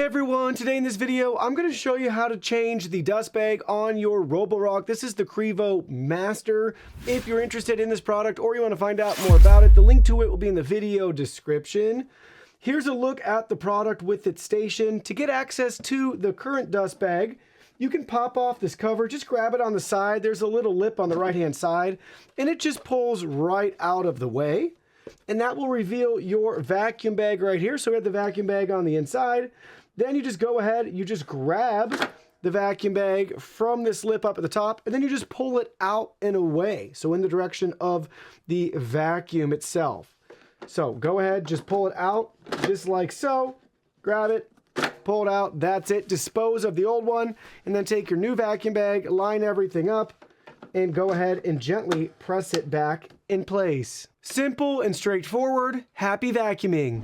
Hey everyone, today in this video, I'm going to show you how to change the dust bag on your Roborock. This is the Qrevo Master. If you're interested in this product or you want to find out more about it, the link to it will be in the video description. Here's a look at the product with its station. To get access to the current dust bag, you can pop off this cover, just grab it on the side. There's a little lip on the right-hand side, and it just pulls right out of the way. And that will reveal your vacuum bag right here. So we have the vacuum bag on the inside. Then you just go ahead, you just grab the vacuum bag from this lip up at the top, and then you just pull it out and away. So in the direction of the vacuum itself. So go ahead, just pull it out, just like so. Grab it, pull it out, that's it. Dispose of the old one, and then take your new vacuum bag, line everything up, and go ahead and gently press it back in place. Simple and straightforward. Happy vacuuming.